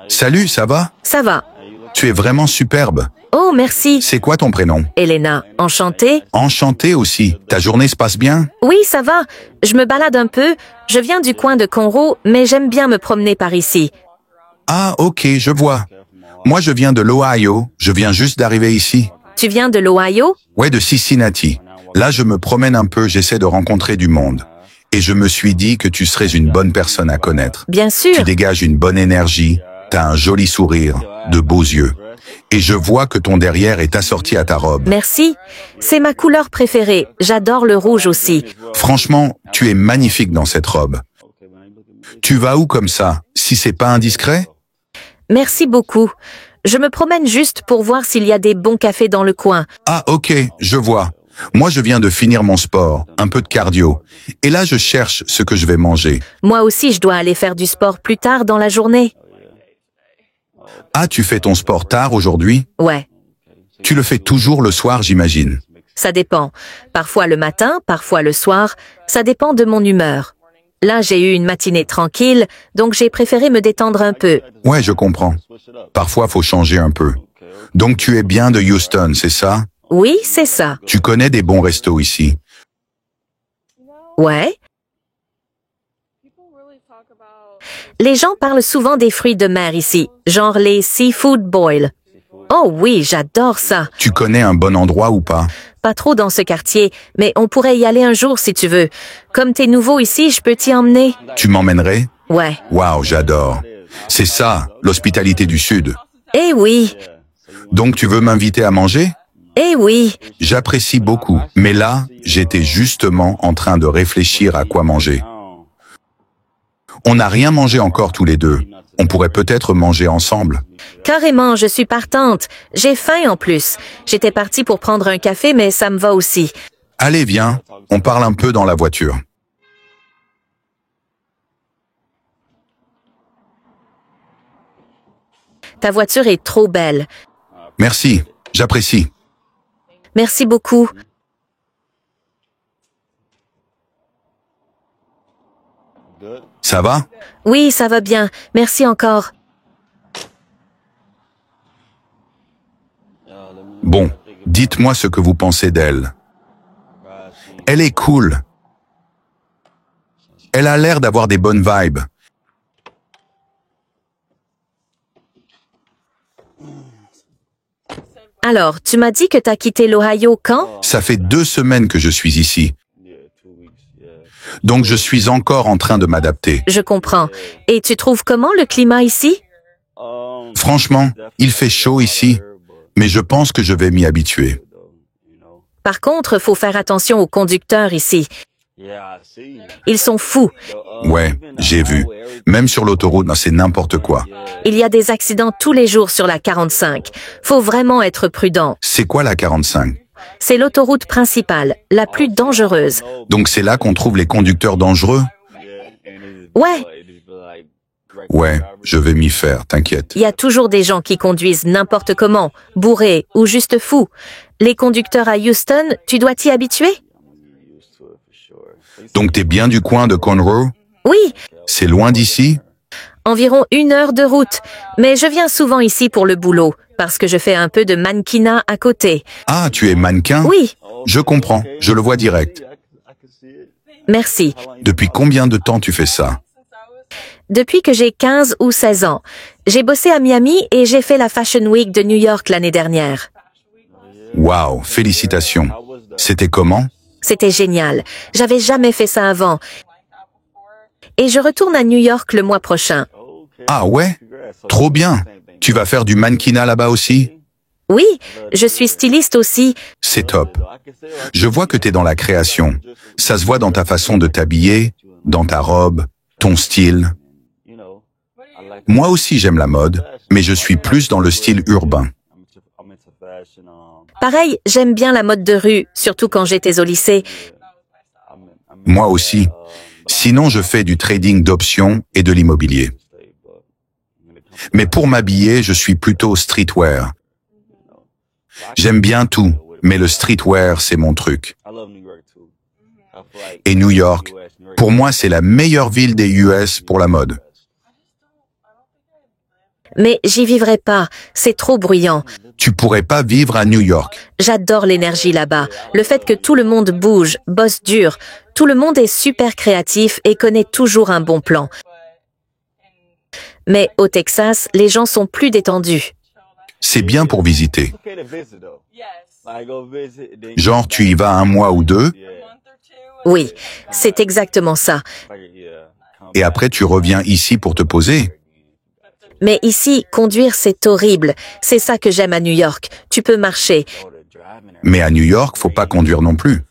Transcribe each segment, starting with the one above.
Salut, ça va? Ça va. Tu es vraiment superbe. Oh, merci. C'est quoi ton prénom? Elena, enchantée. Enchantée aussi. Ta journée se passe bien? Oui, ça va. Je me balade un peu. Je viens du coin de Conroe, mais j'aime bien me promener par ici. Ah, ok, je vois. Moi, je viens de l'Ohio. Je viens juste d'arriver ici. Tu viens de l'Ohio? Ouais, de Cincinnati. Là, je me promène un peu, j'essaie de rencontrer du monde. Et je me suis dit que tu serais une bonne personne à connaître. Bien sûr. Tu dégages une bonne énergie, t'as un joli sourire, de beaux yeux. Et je vois que ton derrière est assorti à ta robe. Merci. C'est ma couleur préférée. J'adore le rouge aussi. Franchement, tu es magnifique dans cette robe. Tu vas où comme ça, si c'est pas indiscret? Merci beaucoup. Je me promène juste pour voir s'il y a des bons cafés dans le coin. Ah, ok, je vois. Moi, je viens de finir mon sport, un peu de cardio. Et là, je cherche ce que je vais manger. Moi aussi, je dois aller faire du sport plus tard dans la journée. Ah, tu fais ton sport tard aujourd'hui? Ouais, Tu le fais toujours le soir, j'imagine. ça dépend. Parfois le matin, parfois le soir. Ça dépend de mon humeur. Là, j'ai eu une matinée tranquille, donc j'ai préféré me détendre un peu. Ouais, je comprends. Parfois, faut changer un peu. Donc, tu es bien de Houston, c'est ça? Oui, c'est ça. Tu connais des bons restos ici. Ouais. Les gens parlent souvent des fruits de mer ici, genre les seafood boil. Oh oui, j'adore ça. Tu connais un bon endroit ou pas? Pas trop dans ce quartier, mais on pourrait y aller un jour si tu veux. Comme t'es nouveau ici, je peux t'y emmener. Tu m'emmènerais? Ouais. Waouh, j'adore. C'est ça, l'hospitalité du Sud. Eh oui, Donc, tu veux m'inviter à manger? eh oui. J'apprécie beaucoup. Mais là, j'étais justement en train de réfléchir à quoi manger. On n'a rien mangé encore tous les deux. On pourrait peut-être manger ensemble. Carrément, je suis partante. J'ai faim en plus. J'étais partie pour prendre un café, mais ça me va aussi. Allez, viens, on parle un peu dans la voiture. Ta voiture est trop belle. Merci, j'apprécie. Merci beaucoup. Ça va? Oui, ça va bien. Merci encore. Bon, dites-moi ce que vous pensez d'elle. Elle est cool. Elle a l'air d'avoir des bonnes vibes. Alors, tu m'as dit que t'as quitté l'Ohio quand? Ça fait 2 semaines que je suis ici. Donc je suis encore en train de m'adapter. Je comprends. Et tu trouves comment le climat ici? Franchement, il fait chaud ici, mais je pense que je vais m'y habituer. Par contre, faut faire attention aux conducteurs ici. Ils sont fous. Ouais, j'ai vu. Même sur l'autoroute, c'est n'importe quoi. Il y a des accidents tous les jours sur la 45. Faut vraiment être prudent. C'est quoi la 45? C'est l'autoroute principale, la plus dangereuse. Donc c'est là qu'on trouve les conducteurs dangereux? Ouais, Ouais, je vais m'y faire, t'inquiète. il y a toujours des gens qui conduisent n'importe comment, bourrés ou juste fous. Les conducteurs à Houston, tu dois t'y habituer? Donc t'es bien du coin de Conroe? Oui, C'est loin d'ici? environ 1 heure de route. Mais je viens souvent ici pour le boulot, parce que je fais un peu de mannequinat à côté. Ah, tu es mannequin? Oui, Je comprends, je le vois direct. merci. Depuis combien de temps tu fais ça? Depuis que j'ai 15 ou 16 ans, j'ai bossé à Miami et j'ai fait la Fashion Week de New York l'année dernière. Waouh, félicitations. C'était comment? C'était génial. J'avais jamais fait ça avant. Et je retourne à New York le mois prochain. Ah ouais? Trop bien. Tu vas faire du mannequinat là-bas aussi? Oui, je suis styliste aussi. C'est top. Je vois que t'es dans la création. Ça se voit dans ta façon de t'habiller, dans ta robe, ton style. Moi aussi j'aime la mode, mais je suis plus dans le style urbain. Pareil, j'aime bien la mode de rue, surtout quand j'étais au lycée. Moi aussi. Sinon, je fais du trading d'options et de l'immobilier. Mais pour m'habiller, je suis plutôt streetwear. J'aime bien tout, mais le streetwear, c'est mon truc. Et New York, pour moi, c'est la meilleure ville des US pour la mode. Mais j'y vivrai pas, c'est trop bruyant. Tu pourrais pas vivre à New York. J'adore l'énergie là-bas, le fait que tout le monde bouge, bosse dur, tout le monde est super créatif et connaît toujours un bon plan. Mais au Texas, les gens sont plus détendus. C'est bien pour visiter. Genre, tu y vas un mois ou deux, Oui, c'est exactement ça. et après tu reviens ici pour te poser. Mais ici, conduire, c'est horrible. C'est ça que j'aime à New York. Tu peux marcher. Mais à New York, faut pas conduire non plus.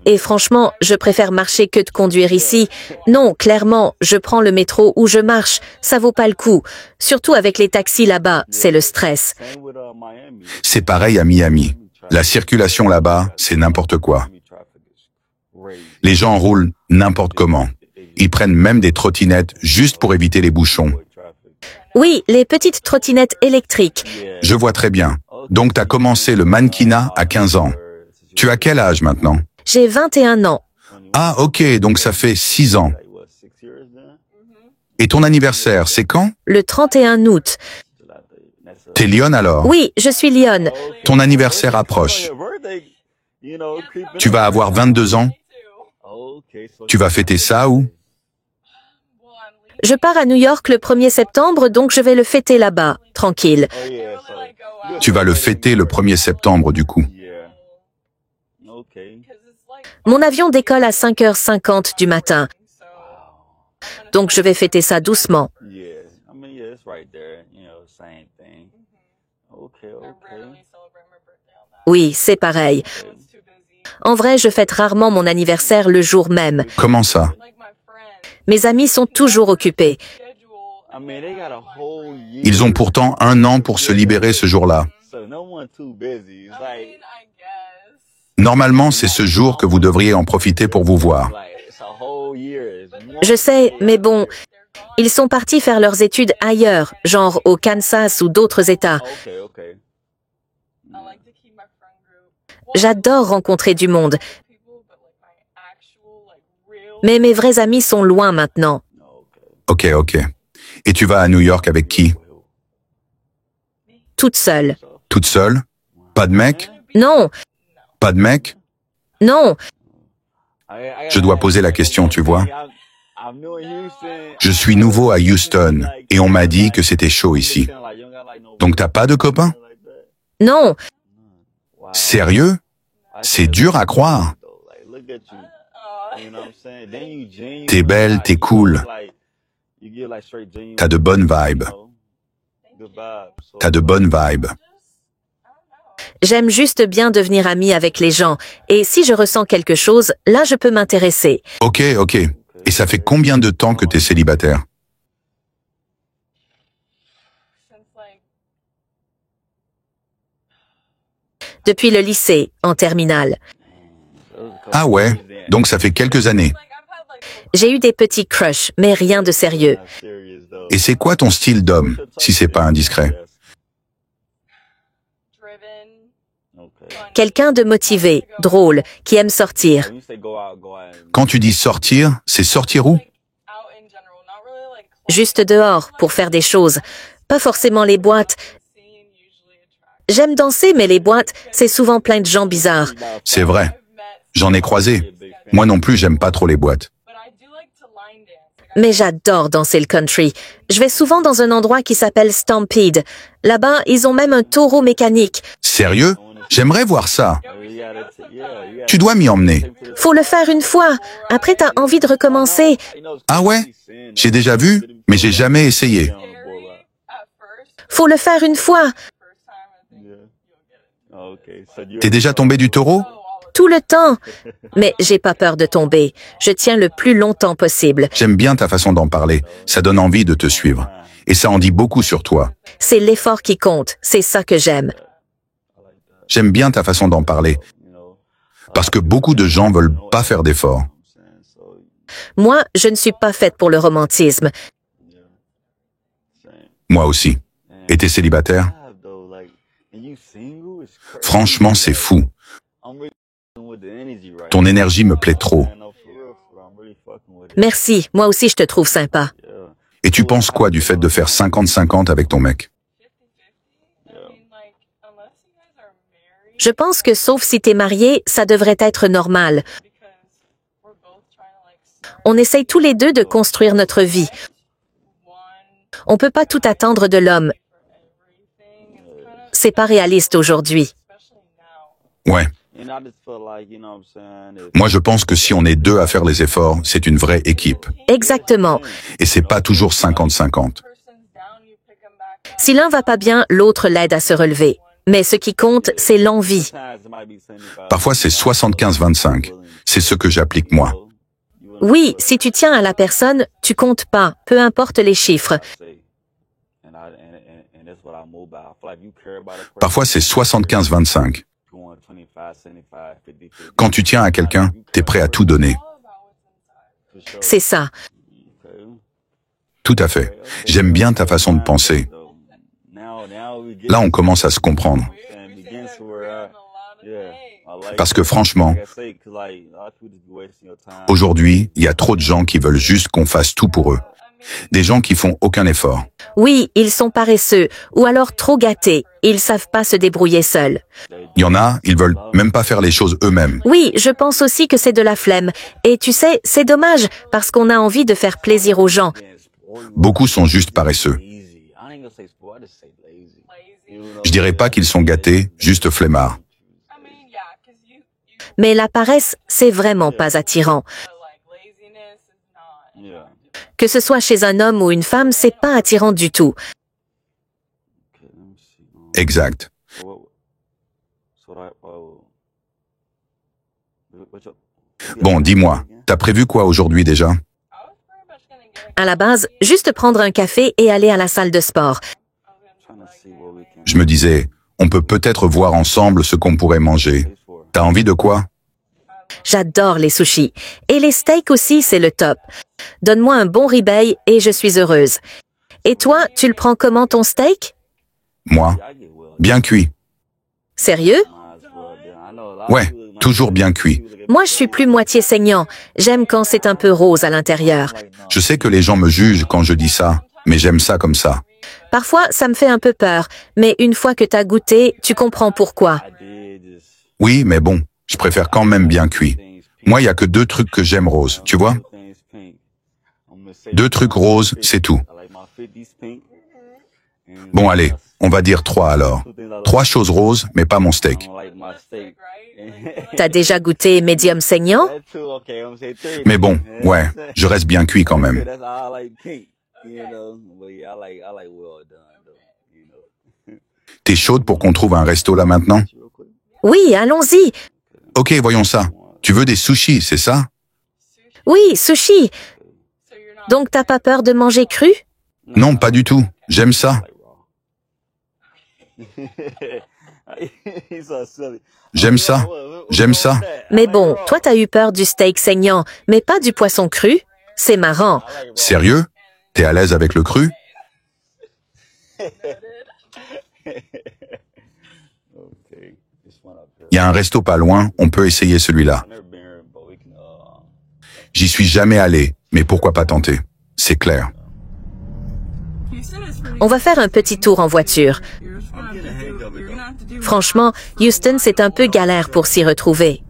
Et franchement, je préfère marcher que de conduire ici. Non, clairement, je prends le métro ou je marche. Ça vaut pas le coup. Surtout avec les taxis là-bas, c'est le stress. C'est pareil à Miami. La circulation là-bas, c'est n'importe quoi. Les gens roulent n'importe comment. Ils prennent même des trottinettes juste pour éviter les bouchons. Oui, les petites trottinettes électriques. Je vois très bien. Donc t'as commencé le mannequinat à 15 ans. Tu as quel âge maintenant? J'ai 21 ans. Ah, ok, donc ça fait 6 ans. Et ton anniversaire, c'est quand? Le 31 août. T'es Lyon alors? Oui, je suis Lyon. Ton anniversaire approche. Tu vas avoir 22 ans? Tu vas fêter ça où? Je pars à New York le 1er septembre, donc je vais le fêter là-bas, tranquille. Tu vas le fêter le 1er septembre du coup. Mon avion décolle à 5h50 du matin. Donc je vais fêter ça doucement. Oui, c'est pareil. En vrai, je fête rarement mon anniversaire le jour même. Comment ça? Mes amis sont toujours occupés. Ils ont pourtant 1 an pour se libérer ce jour-là. Normalement, c'est ce jour que vous devriez en profiter pour vous voir. Je sais, mais bon, ils sont partis faire leurs études ailleurs, genre au Kansas ou d'autres États. J'adore rencontrer du monde. Mais mes vrais amis sont loin maintenant. Ok. Et tu vas à New York avec qui? Toute seule. Toute seule? Pas de mec? Non, Pas de mec? non, Je dois poser la question, tu vois. Je suis nouveau à Houston et on m'a dit que c'était chaud ici. Donc t'as pas de copain? non. Sérieux? C'est dur à croire. T'es belle, t'es cool. T'as de bonnes vibes. T'as de bonnes vibes. J'aime juste bien devenir amie avec les gens. Et si je ressens quelque chose, là je peux m'intéresser. Ok. Et ça fait combien de temps que t'es célibataire? Depuis le lycée, en terminale. Ah ouais, donc ça fait quelques années. J'ai eu des petits crushs, mais rien de sérieux. Et c'est quoi ton style d'homme, si c'est pas indiscret? Quelqu'un de motivé, drôle, qui aime sortir. Quand tu dis sortir, c'est sortir où? Juste dehors, pour faire des choses. Pas forcément les boîtes. J'aime danser, mais les boîtes, c'est souvent plein de gens bizarres. C'est vrai. J'en ai croisé. Moi non plus, j'aime pas trop les boîtes. Mais j'adore danser le country. Je vais souvent dans un endroit qui s'appelle Stampede. Là-bas, ils ont même un taureau mécanique. Sérieux? J'aimerais voir ça. Tu dois m'y emmener. Faut le faire une fois. Après, t'as envie de recommencer. Ah ouais? J'ai déjà vu, mais j'ai jamais essayé. Faut le faire une fois. T'es déjà tombé du taureau? Tout le temps. Mais j'ai pas peur de tomber. Je tiens le plus longtemps possible. J'aime bien ta façon d'en parler. Ça donne envie de te suivre. Et ça en dit beaucoup sur toi. C'est l'effort qui compte. C'est ça que j'aime. J'aime bien ta façon d'en parler. Parce que beaucoup de gens veulent pas faire d'efforts. Moi, je ne suis pas faite pour le romantisme. Moi aussi. Et t'es célibataire? Franchement, c'est fou. Ton énergie me plaît trop. Merci. Moi aussi, je te trouve sympa. Et tu penses quoi du fait de faire 50-50 avec ton mec? Je pense que sauf si t'es marié, ça devrait être normal. On essaye tous les deux de construire notre vie. On peut pas tout attendre de l'homme. C'est pas réaliste aujourd'hui. Ouais. Moi, je pense que si on est deux à faire les efforts, c'est une vraie équipe. Exactement. Et c'est pas toujours 50-50. Si l'un va pas bien, l'autre l'aide à se relever. Mais ce qui compte, c'est l'envie. Parfois, c'est 75-25. C'est ce que j'applique moi. Oui, si tu tiens à la personne, tu comptes pas, peu importe les chiffres. Parfois, c'est 75-25. Quand tu tiens à quelqu'un, t'es prêt à tout donner. C'est ça. Tout à fait. J'aime bien ta façon de penser. Là, on commence à se comprendre. Parce que franchement, aujourd'hui, il y a trop de gens qui veulent juste qu'on fasse tout pour eux. Des gens qui font aucun effort. Oui, ils sont paresseux, ou alors trop gâtés. Ils savent pas se débrouiller seuls. Il y en a, ils veulent même pas faire les choses eux-mêmes. Oui, je pense aussi que c'est de la flemme. Et tu sais, c'est dommage, parce qu'on a envie de faire plaisir aux gens. Beaucoup sont juste paresseux. Je dirais pas qu'ils sont gâtés, juste flemmards. Mais la paresse, c'est vraiment pas attirant. Que ce soit chez un homme ou une femme, c'est pas attirant du tout. Exact. Bon, dis-moi, t'as prévu quoi aujourd'hui déjà? À la base, juste prendre un café et aller à la salle de sport. Je me disais, on peut peut-être voir ensemble ce qu'on pourrait manger. T'as envie de quoi? J'adore les sushis. Et les steaks aussi, c'est le top. Donne-moi un bon ribeye et je suis heureuse. Et toi, tu le prends comment ton steak? Moi? Bien cuit. Sérieux? Ouais, toujours bien cuit. Moi, je suis plus moitié saignant. J'aime quand c'est un peu rose à l'intérieur. Je sais que les gens me jugent quand je dis ça, mais j'aime ça comme ça. Parfois, ça me fait un peu peur. Mais une fois que t'as goûté, tu comprends pourquoi. Oui, mais bon, je préfère quand même bien cuit. Moi, il y a que 2 trucs que j'aime rose, tu vois? 2 trucs roses, c'est tout. Bon, allez, on va dire 3 alors. 3 choses roses, mais pas mon steak. T'as déjà goûté médium saignant? Mais bon, ouais, je reste bien cuit quand même. T'es chaude pour qu'on trouve un resto là maintenant? Oui, allons-y. Ok, voyons ça. Tu veux des sushis, c'est ça? Oui, sushi. Donc t'as pas peur de manger cru? Non, pas du tout. J'aime ça. J'aime ça. J'aime ça. Mais bon, toi t'as eu peur du steak saignant, mais pas du poisson cru? C'est marrant. Sérieux? T'es à l'aise avec le cru? Il y a un resto pas loin, on peut essayer celui-là. J'y suis jamais allé, mais pourquoi pas tenter? C'est clair. On va faire un petit tour en voiture. Franchement, Houston, c'est un peu galère pour s'y retrouver.